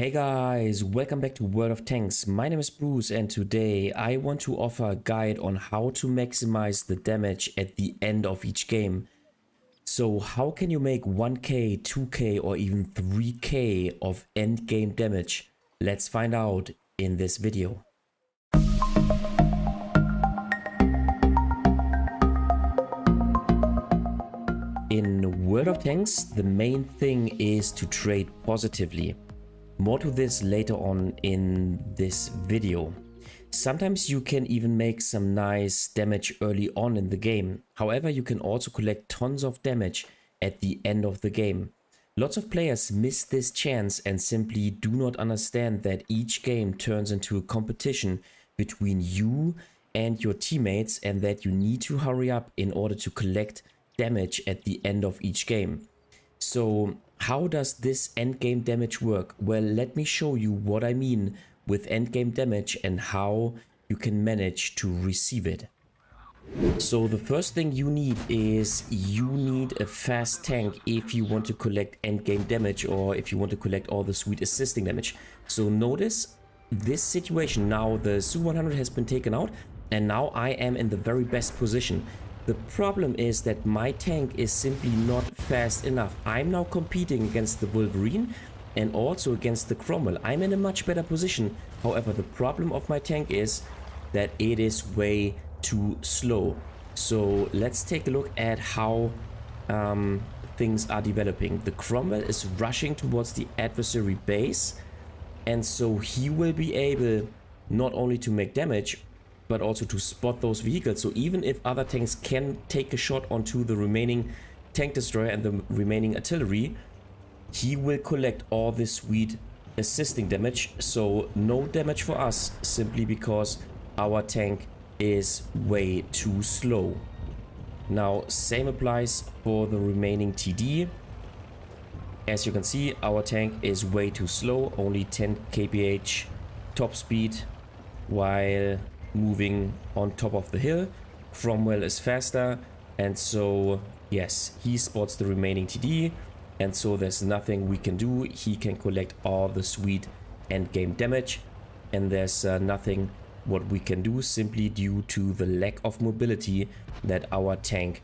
Hey guys, welcome back to World of Tanks. My name is Bruce and today I want to offer a guide on how to maximize the damage at the end of each game. So how can you make 1k, 2k or even 3k of end game damage? Let's find out in this video. In World of Tanks, the main thing is to trade positively. More to this later on in this video. Sometimes you can even make some nice damage early on in the game. However, you can also collect tons of damage at the end of the game. Lots of players miss this chance and simply do not understand that each game turns into a competition between you and your teammates and that you need to hurry up in order to collect damage at the end of each game. So how does this endgame damage work? Well, let me show you what I mean with endgame damage and how you can manage to receive it. So the first thing you need is you need a fast tank if you want to collect endgame damage or if you want to collect all the sweet assisting damage. So notice this situation. Now the Su-100 has been taken out and now I am in the very best position. The problem is that my tank is simply not fast enough. I'm now competing against the Wolverine and also against the Cromwell. I'm in a much better position. However, the problem of my tank is that it is way too slow. So let's take a look at how things are developing. The Cromwell is rushing towards the adversary base, and so he will be able not only to make damage but also to spot those vehicles. So even if other tanks can take a shot onto the remaining tank destroyer and the remaining artillery, he will collect all this sweet assisting damage. So no damage for us simply because our tank is way too slow. Now same applies for the remaining TD. As you can see, our tank is way too slow, only 10 kph top speed while moving on top of the hill. Cromwell is faster, and so yes, he spots the remaining TD, and so there's nothing we can do. He can collect all the sweet end game damage, and there's nothing what we can do simply due to the lack of mobility that our tank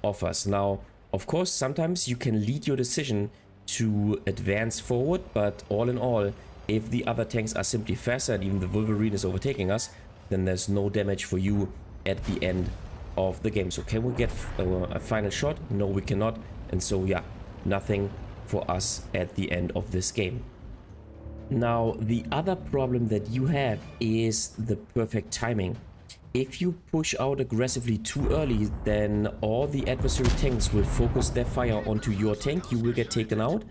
offers. Now of course sometimes you can lead your decision to advance forward, but all in all, if the other tanks are simply faster and even the Wolverine is overtaking us, then there's no damage for you at the end of the game. So can we get a final shot? No, we cannot. And so yeah, nothing for us at the end of this game. Now the other problem that you have is the perfect timing. If you push out aggressively too early, then all the adversary tanks will focus their fire onto your tank. You will get taken out,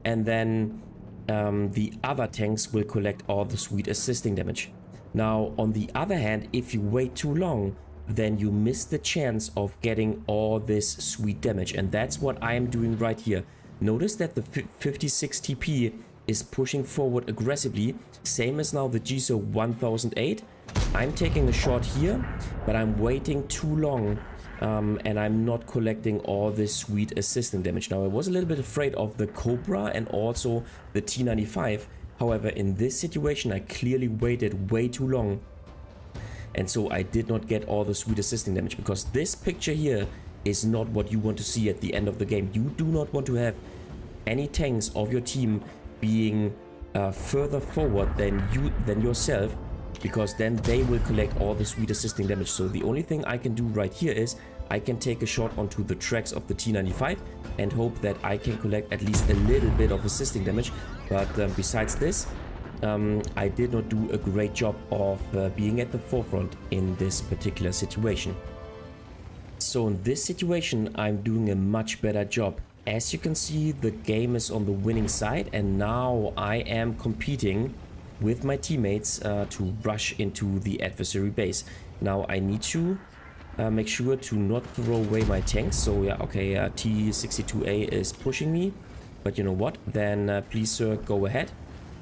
and then the other tanks will collect all the sweet assisting damage. Now, on the other hand, if you wait too long, then you miss the chance of getting all this sweet damage. And that's what I am doing right here. Notice that the 56 TP is pushing forward aggressively. Same as now the GSO 1008. I'm taking a shot here, but I'm waiting too long. And I'm not collecting all this sweet assisting damage. Now, I was a little bit afraid of the Cobra and also the T95. However, in this situation, I clearly waited way too long. And so I did not get all the sweet assisting damage, because this picture here is not what you want to see at the end of the game. You do not want to have any tanks of your team being further forward than yourself, because then they will collect all the sweet assisting damage. So the only thing I can do right here is I can take a shot onto the tracks of the T95 and hope that I can collect at least a little bit of assisting damage. But besides this, I did not do a great job of being at the forefront in this particular situation. So in this situation, I'm doing a much better job. As you can see, the game is on the winning side, and now I am competing with my teammates to rush into the adversary base. Now I need to make sure to not throw away my tanks. So yeah, okay, T62A is pushing me, but you know what, then please sir, go ahead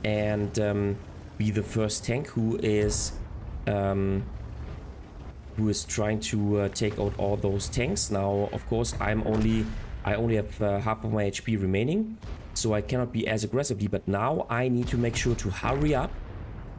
and be the first tank who is trying to take out all those tanks. Now of course I'm only I only have half of my HP remaining, so I cannot be as aggressively. But now I need to make sure to hurry up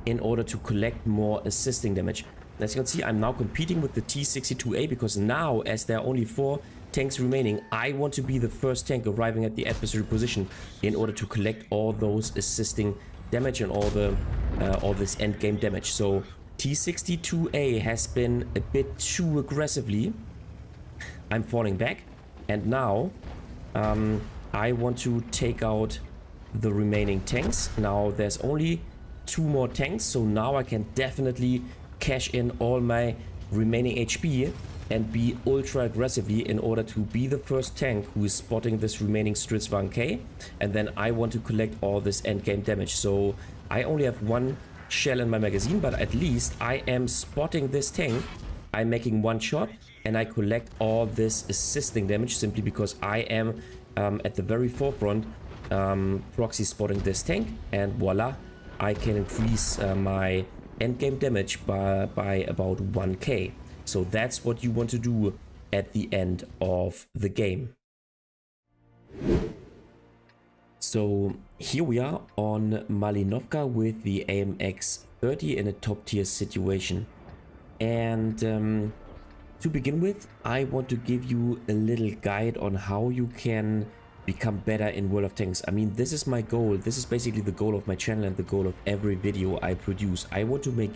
in order to collect more assisting damage. As you can see, I'm now competing with the T62A because now, as there are only 4 tanks remaining, I want to be the first tank arriving at the adversary position in order to collect all those assisting damage and all this end game damage. So T62A has been a bit too aggressively. I'm falling back, and now I want to take out the remaining tanks. Now there's only 2 more tanks, so now I can definitely cash in all my remaining HP and be ultra aggressively in order to be the first tank who is spotting this remaining Stridswagen K, and then I want to collect all this endgame damage. So I only have 1 shell in my magazine, but at least I am spotting this tank. I'm making 1 shot and I collect all this assisting damage simply because I am at the very forefront proxy spotting this tank, and voila, I can increase my endgame damage by about 1k. So that's what you want to do at the end of the game. So here we are on Malinovka with the AMX 30 in a top tier situation. And to begin with, I want to give you a little guide on how you can become better in World of Tanks. I mean, this is my goal. This is basically the goal of my channel and the goal of every video I produce. I want to make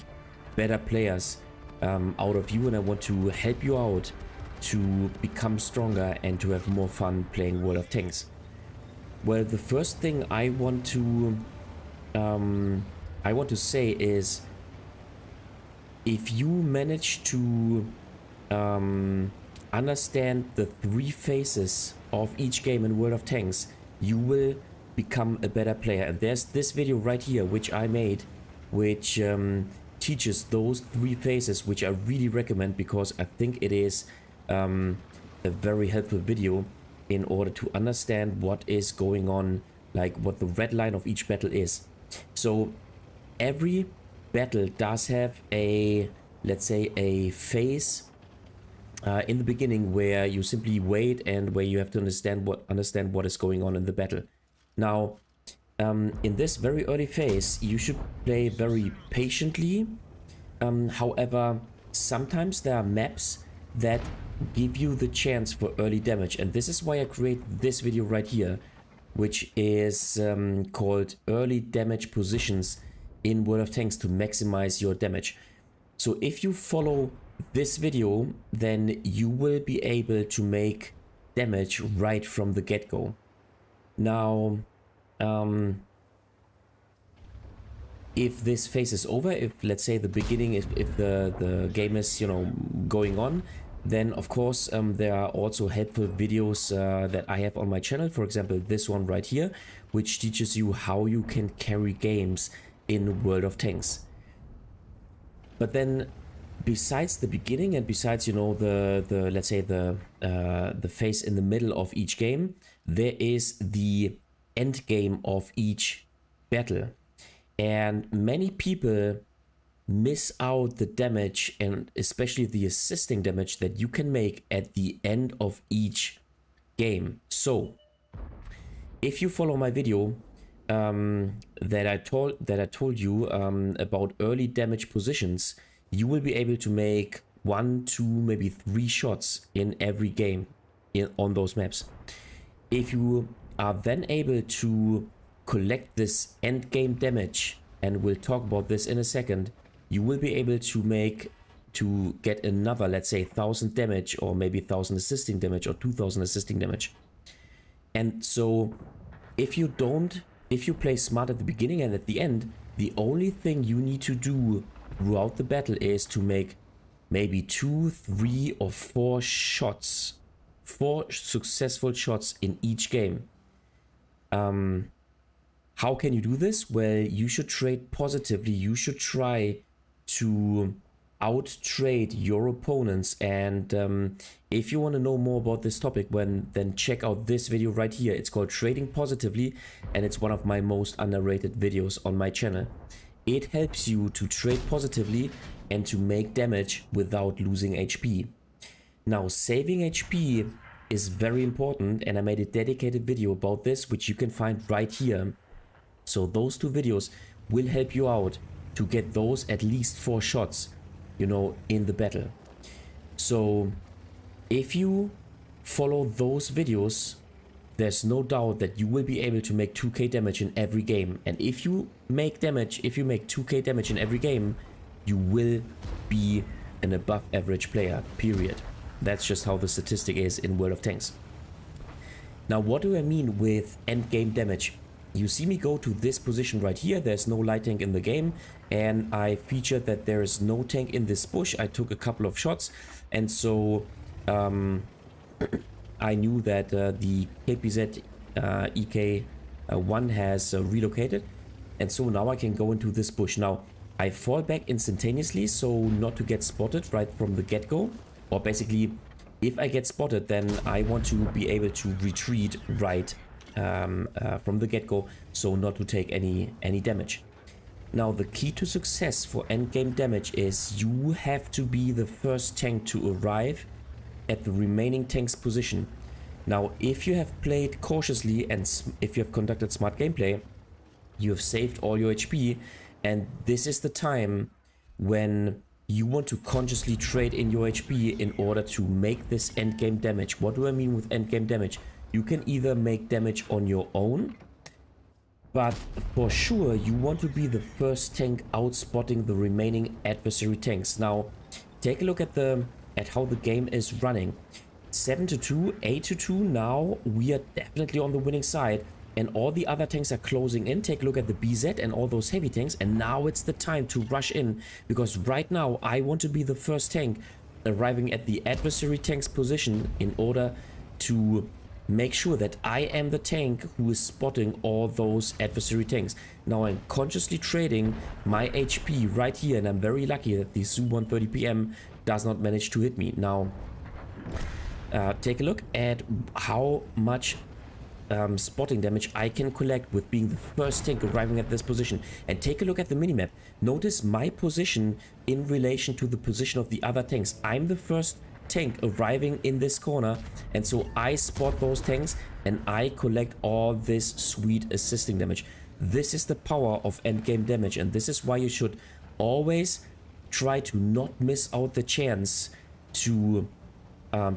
better players out of you, and I want to help you out to become stronger and to have more fun playing World of Tanks. Well, the first thing I want to say is, if you manage to understand the 3 phases of each game in World of Tanks, you will become a better player. And there's this video right here which I made, which teaches those 3 phases, which I really recommend because I think it is a very helpful video in order to understand what is going on, like what the red line of each battle is. So every battle does have a, let's say, a phase in the beginning where you simply wait and where you have to understand what is going on in the battle. Now, in this very early phase, you should play very patiently. However, sometimes there are maps that give you the chance for early damage, and this is why I create this video right here, which is called Early Damage Positions in World of Tanks to maximize your damage. So if you follow this video, then you will be able to make damage right from the get-go. Now, if this phase is over, if let's say the beginning, if the game is, you know, going on, then of course there are also helpful videos that I have on my channel. For example, this one right here, which teaches you how you can carry games in World of Tanks. But then, besides the beginning and besides, you know, the let's say the phase in the middle of each game, there is the end game of each battle. And many people miss out the damage, and especially the assisting damage that you can make at the end of each game. So if you follow my video that I told you about early damage positions, you will be able to make 1, 2, maybe 3 shots in every game on those maps. If you are then able to collect this end game damage, and we'll talk about this in a second, you will be able to get another, let's say, 1000 damage, or maybe 1000 assisting damage, or 2000 assisting damage. And so if you play smart at the beginning and at the end, the only thing you need to do throughout the battle is to make maybe 2, 3, or 4 shots, 4 successful shots in each game. How can you do this? Well, you should trade positively. You should try to out-trade your opponents. And if you want to know more about this topic, then check out this video right here. It's called Trading Positively, and it's one of my most underrated videos on my channel. It helps you to trade positively and to make damage without losing HP. Now, saving HP is very important, and I made a dedicated video about this, which you can find right here. So those two videos will help you out to get those at least 4 shots, you know, in the battle. So if you follow those videos, there's no doubt that you will be able to make 2k damage in every game. And if you make 2k damage in every game, you will be an above average player, period. That's just how the statistic is in World of Tanks. Now, what do I mean with end game damage? You see me go to this position right here. There's no light tank in the game, and I featured that there is no tank in this bush. I took a couple of shots, and so I knew that the KPZ EK1 has relocated, and so now I can go into this bush. Now I fall back instantaneously, so not to get spotted right from the get-go, or basically if I get spotted, then I want to be able to retreat right from the get-go, so not to take any damage. Now the key to success for endgame damage is you have to be the first tank to arrive at the remaining tank's position. Now if you have played cautiously and if you have conducted smart gameplay, you have saved all your HP, and this is the time when you want to consciously trade in your HP in order to make this endgame damage. What do I mean with endgame damage? You can either make damage on your own, but for sure you want to be the first tank out spotting the remaining adversary tanks. Now take a look at how the game is running. 7-2, 8-2. Now we are definitely on the winning side, and all the other tanks are closing in. Take a look at the BZ and all those heavy tanks, and now it's the time to rush in, because right now I want to be the first tank arriving at the adversary tank's position in order to make sure that I am the tank who is spotting all those adversary tanks. Now I'm consciously trading my HP right here, and I'm very lucky that the Su-130 PM does not manage to hit me. Now take a look at how much spotting damage I can collect with being the first tank arriving at this position. And take a look at the minimap. Notice my position in relation to the position of the other tanks. I'm the first tank arriving in this corner, and so I spot those tanks and I collect all this sweet assisting damage. This is the power of endgame damage, and this is why you should always try to not miss out the chance to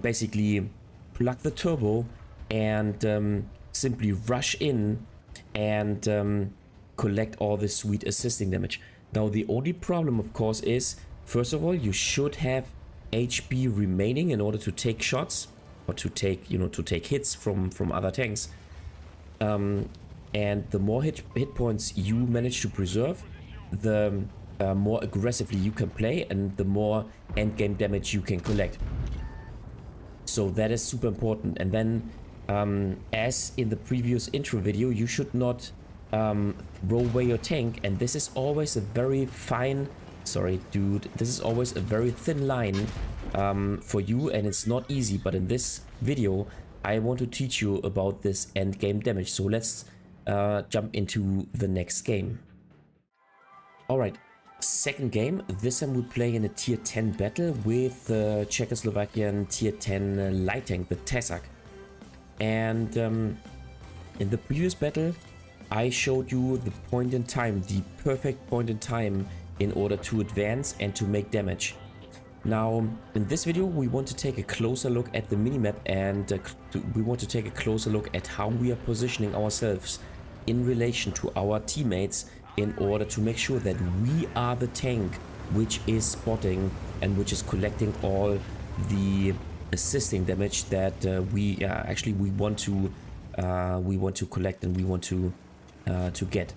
basically plug the turbo and simply rush in and collect all this sweet assisting damage. Now the only problem, of course, is first of all you should have HP remaining in order to take shots or to take, you know, to take hits from other tanks. And the more hit points you manage to preserve, the more aggressively you can play and the more endgame damage you can collect. So that is super important. And then as in the previous intro video, you should not throw away your tank, and this is always a very fine, sorry dude, this is always a very thin line for you, and it's not easy. But in this video I want to teach you about this end game damage. So let's jump into the next game. Alright, second game. This time we play in a tier 10 battle with the Czechoslovakian tier 10 light tank, the Tesak. And in the previous battle I showed you the point in time, the perfect point in time in order to advance and to make damage. Now in this video we want to take a closer look at the minimap, and we want to take a closer look at how we are positioning ourselves in relation to our teammates in order to make sure that we are the tank which is spotting and which is collecting all the assisting damage that we want to collect and we want to get.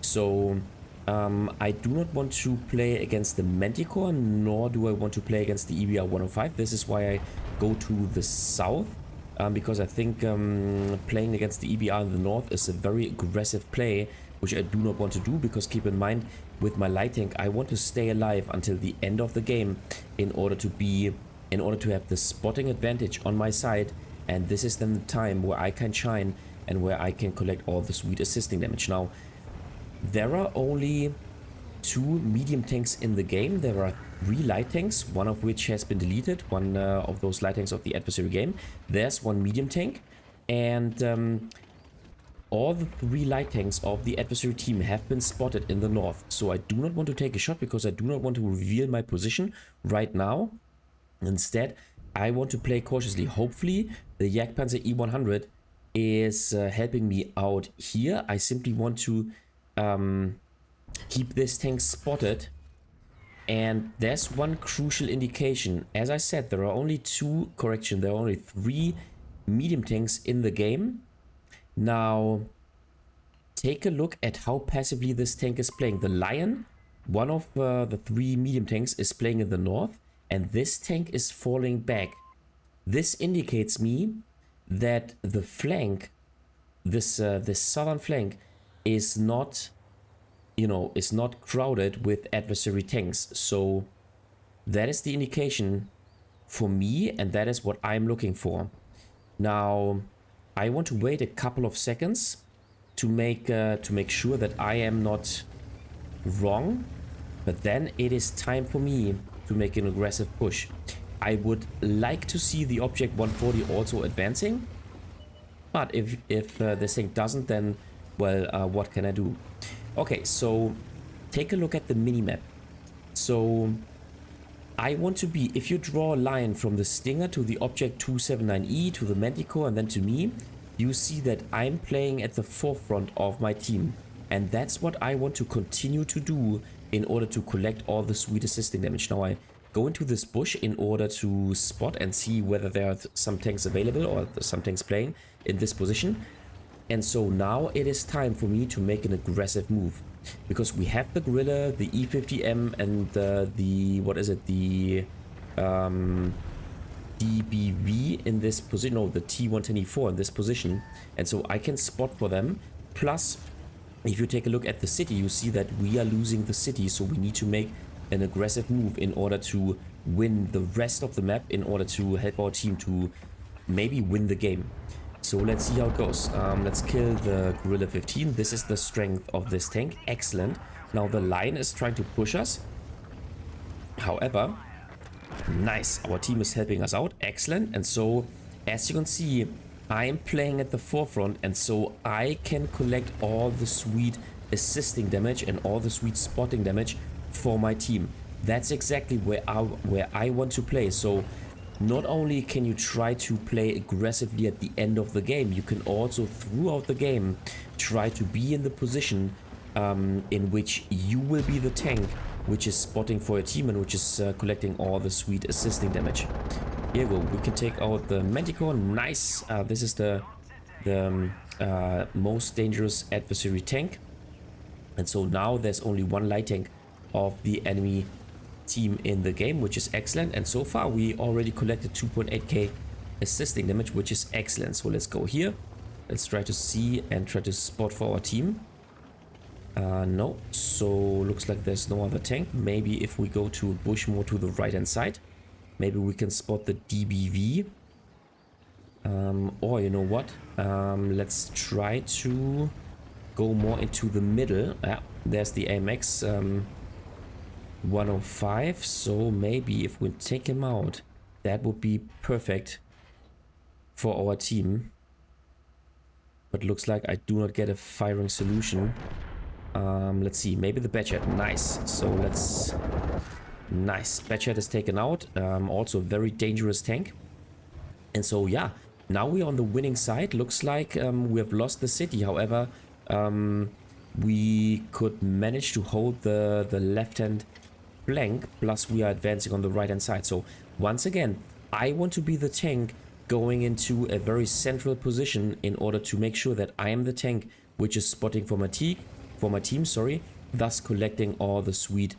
So I do not want to play against the Manticore, nor do I want to play against the EBR 105. This is why I go to the south, because I think playing against the EBR in the north is a very aggressive play, which I do not want to do, because keep in mind, with my light tank I want to stay alive until the end of the game in order to have the spotting advantage on my side, and this is then the time where I can shine and where I can collect all the sweet assisting damage. Now there are only 2 medium tanks in the game. There are 3 light tanks, one of which has been deleted, one of those light tanks of the adversary game. There's 1 medium tank, and all the 3 light tanks of the adversary team have been spotted in the north. So I do not want to take a shot because I do not want to reveal my position right now. Instead, I want to play cautiously. Hopefully, the Jagdpanzer E100 is helping me out here. I simply want to keep this tank spotted. And there's one crucial indication. As I said, there are only 2, correction, there are only 3 medium tanks in the game. Now, take a look at how passively this tank is playing. The Lion, one of the 3 medium tanks, is playing in the north, and this tank is falling back. This indicates me that the flank, this southern flank, is not, you know, is not crowded with adversary tanks. So that is the indication for me, and that is what I'm looking for. Now, I want to wait a couple of seconds to make sure that I am not wrong, but then it is time for me to make an aggressive push. I would like to see the object 140 also advancing, but if this thing doesn't, then well, what can I do? Okay, so take a look at the minimap. So I want to be, if you draw a line from the Stinger to the object 279E to the Manticore and then to me, you see that I'm playing at the forefront of my team. And that's what I want to continue to do in order to collect all the sweet assisting damage. Now I go into this bush in order to spot and see whether there are some tanks available or some tanks playing in this position. And so now it is time for me to make an aggressive move. Because we have the Gorilla, the E50M, and the, what is it, the DBV in this position, no, the T124 in this position. And so I can spot for them. Plus, if you take a look at the city, you see that we are losing the city. So we need to make an aggressive move in order to win the rest of the map, in order to help our team to maybe win the game. So let's see how it goes. Let's kill the Gorilla 15. This is the strength of this tank. Excellent. Now the Lion is trying to push us. However, nice. Our team is helping us out. Excellent. And so, as you can see, I'm playing at the forefront. And so I can collect all the sweet assisting damage and all the sweet spotting damage for my team. That's exactly where I want to play. So not only can you try to play aggressively at the end of the game, you can also throughout the game try to be in the position in which you will be the tank which is spotting for your team and which is collecting all the sweet assisting damage. Here we go. We can take out the Manticore. Nice. This is the most dangerous adversary tank. And so now there's only 1 light tank of the enemy team in the game, which is excellent. And so far we already collected 2.8k assisting damage, which is excellent. So let's go here. Let's try to see and try to spot for our team. No, so looks like there's no other tank. Maybe if we go to a bush more to the right hand side, maybe we can spot the DBV. Or you know what, let's try to go more into the middle. There's the AMX 105, so maybe if we take him out, that would be perfect for our team. But looks like I do not get a firing solution. Let's see, maybe the Batchat. Nice. So let's... Nice. Batchat is taken out. Also a very dangerous tank. And so, yeah, now we're on the winning side. Looks like we have lost the city. However, we could manage to hold the left-hand flank. Plus, we are advancing on the right-hand side. So, once again, I want to be the tank going into a very central position in order to make sure that I am the tank which is spotting for my team, thus collecting all the sweet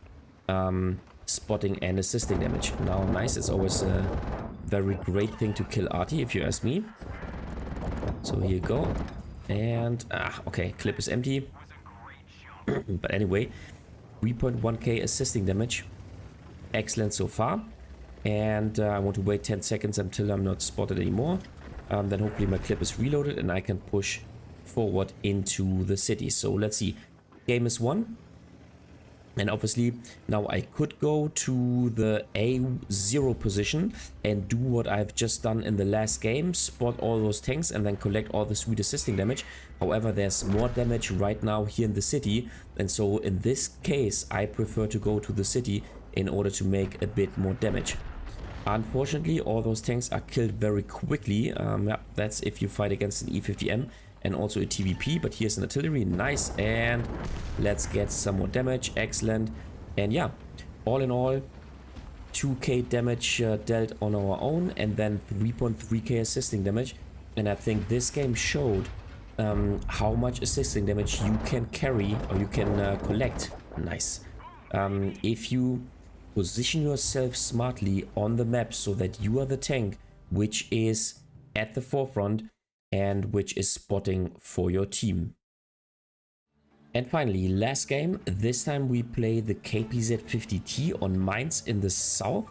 spotting and assisting damage. Now, nice, it's always a very great thing to kill Arty, if you ask me. So here you go. And, okay, clip is empty. But anyway, 3.1k assisting damage. Excellent so far. And I want to wait 10 seconds until I'm not spotted anymore. Then hopefully my clip is reloaded and I can push forward into the city. So let's see. Game is won. And obviously now I could go to the A0 position and do what I've just done in the last game, spot all those tanks and then collect all the sweet assisting damage. However, there's more damage right now here in the city, and so in this case I prefer to go to the city in order to make a bit more damage. Unfortunately, all those tanks are killed very quickly. Yeah, that's if you fight against an E50M and also a TVP, but here's an artillery, nice, and let's get some more damage, excellent. And yeah, all in all, 2k damage dealt on our own, and then 3.3k assisting damage. And I think this game showed how much assisting damage you can carry, or you can collect, nice, if you position yourself smartly on the map so that you are the tank which is at the forefront and which is spotting for your team. And finally, last game, this time we play the KPZ-50T on mines in the south.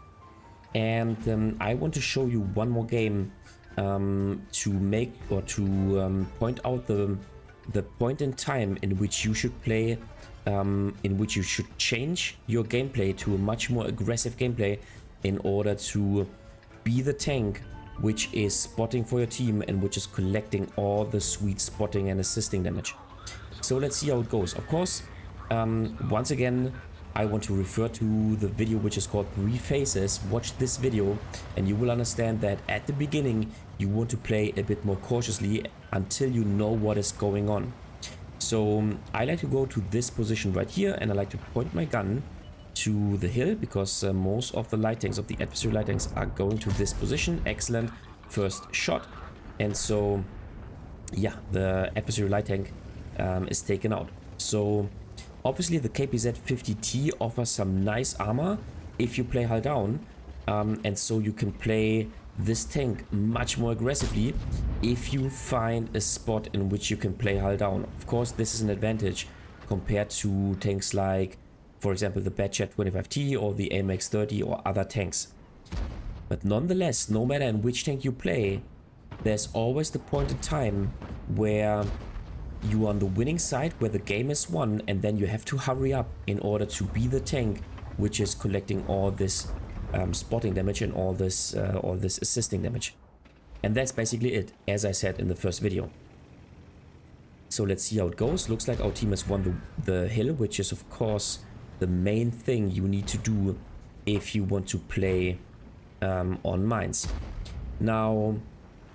And I want to show you one more game to make, or to point out the point in time in which you should play, in which you should change your gameplay to a much more aggressive gameplay in order to be the tank which is spotting for your team and which is collecting all the sweet spotting and assisting damage. So let's see how it goes. Of course, once again, I want to refer to the video which is called 3 Phases. Watch this video and you will understand that at the beginning you want to play a bit more cautiously until you know what is going on. So I like to go to this position right here, and I like to point my gun to the hill because most of the light tanks, of the adversary light tanks, are going to this position. Excellent first shot. And so yeah, the adversary light tank is taken out. So obviously the KPZ-50T offers some nice armor if you play hull down, and so you can play this tank much more aggressively if you find a spot in which you can play hull down. Of course, this is an advantage compared to tanks like, for example, the Batchat 25T or the AMX 30 or other tanks. But nonetheless, no matter in which tank you play, there's always the point in time where you are on the winning side, where the game is won, and then you have to hurry up in order to be the tank which is collecting all this spotting damage and all this assisting damage. And that's basically it, as I said in the first video. So let's see how it goes. Looks like our team has won the hill, which is of course the main thing you need to do if you want to play on mines. Now,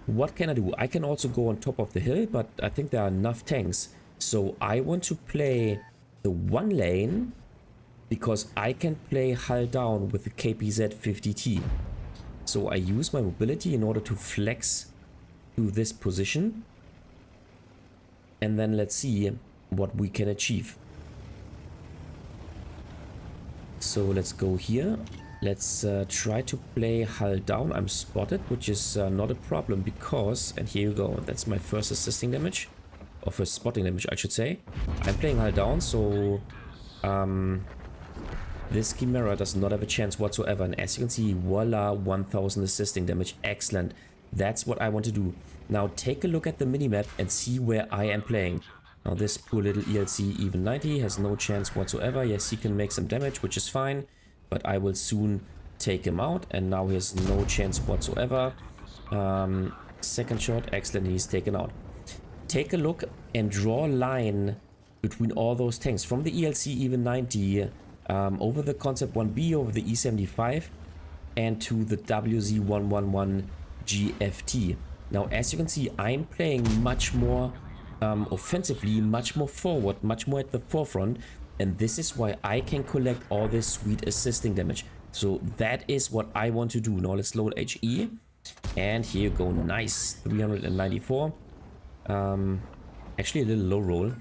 what can I do? I can also go on top of the hill, but I think there are enough tanks. So I want to play the 1 lane because I can play hull down with the KPZ-50T. So I use my mobility in order to flex to this position. And then let's see what we can achieve. So let's go here. Let's try to play hull down. I'm spotted, which is not a problem because, and here you go, that's my first assisting damage, or first spotting damage I should say. I'm playing hull down, so this Chimera does not have a chance whatsoever, and as you can see, voila, 1000 assisting damage, excellent. That's what I want to do. Now take a look at the minimap and see where I am playing. Now this poor little ELC even 90 has no chance whatsoever. Yes, he can make some damage, which is fine, but I will soon take him out, and now he has no chance whatsoever. Second shot, excellent, he's taken out. Take a look and draw a line between all those tanks from the ELC even 90 over the Concept 1B, over the E75, and to the WZ111 GFT. Now, as you can see, I'm playing much more offensively, much more forward, much more at the forefront, and this is why I can collect all this sweet assisting damage. So that is what I want to do. Now let's load HE, and here you go, nice, 394. Actually a little low roll.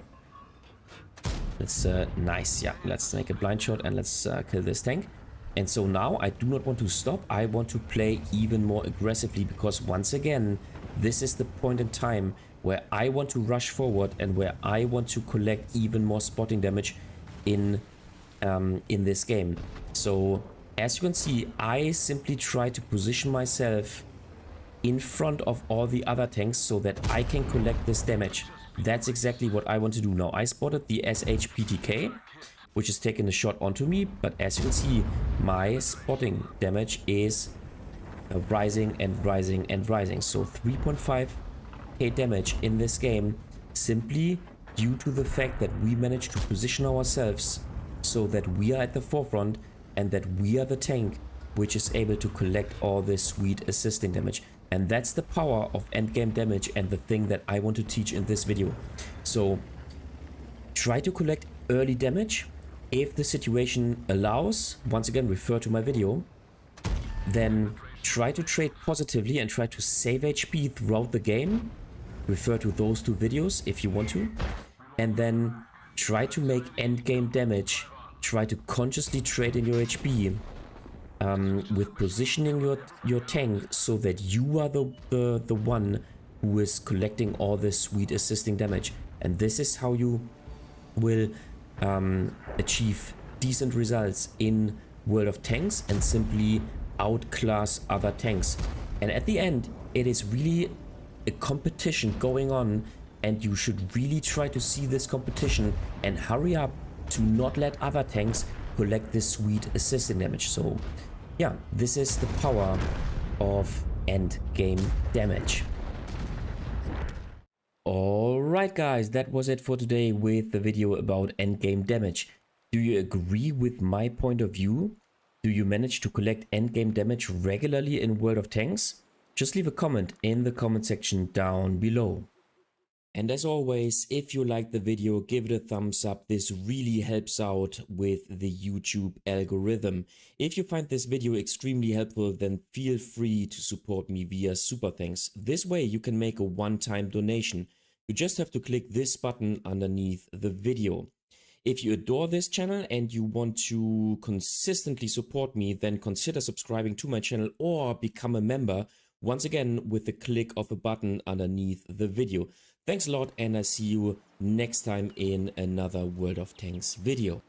Let's nice, yeah, let's make a blind shot and let's kill this tank. And so now I do not want to stop. I want to play even more aggressively because once again, this is the point in time where I want to rush forward and where I want to collect even more spotting damage in this game. So as you can see, I simply try to position myself in front of all the other tanks so that I can collect this damage. That's exactly what I want to do. Now I spotted the SHPTK, which is taking a shot onto me. But as you can see, my spotting damage is rising and rising and rising. So 3.5k damage in this game, simply due to the fact that we managed to position ourselves so that we are at the forefront and that we are the tank which is able to collect all this sweet assisting damage. And that's the power of endgame damage and the thing that I want to teach in this video. So try to collect early damage if the situation allows. Once again, refer to my video. Then try to trade positively and try to save HP throughout the game. Refer to those two videos if you want to. And then try to make endgame damage. Try to consciously trade in your HP with positioning your tank so that you are the one who is collecting all this sweet assisting damage. And this is how you will achieve decent results in World of Tanks and simply outclass other tanks. And at the end, it is really a competition going on, and you should really try to see this competition and hurry up to not let other tanks collect this sweet assisting damage. So yeah, this is the power of end game damage. Alright guys, that was it for today with the video about end game damage. Do you agree with my point of view? Do you manage to collect end game damage regularly in World of Tanks? Just leave a comment in the comment section down below. And as always, if you liked the video, give it a thumbs up. This really helps out with the YouTube algorithm. If you find this video extremely helpful, then feel free to support me via Super Thanks. This way you can make a one-time donation. You just have to click this button underneath the video. If you adore this channel and you want to consistently support me, then consider subscribing to my channel or become a member, once again with the click of a button underneath the video. Thanks a lot, and I see you next time in another World of Tanks video.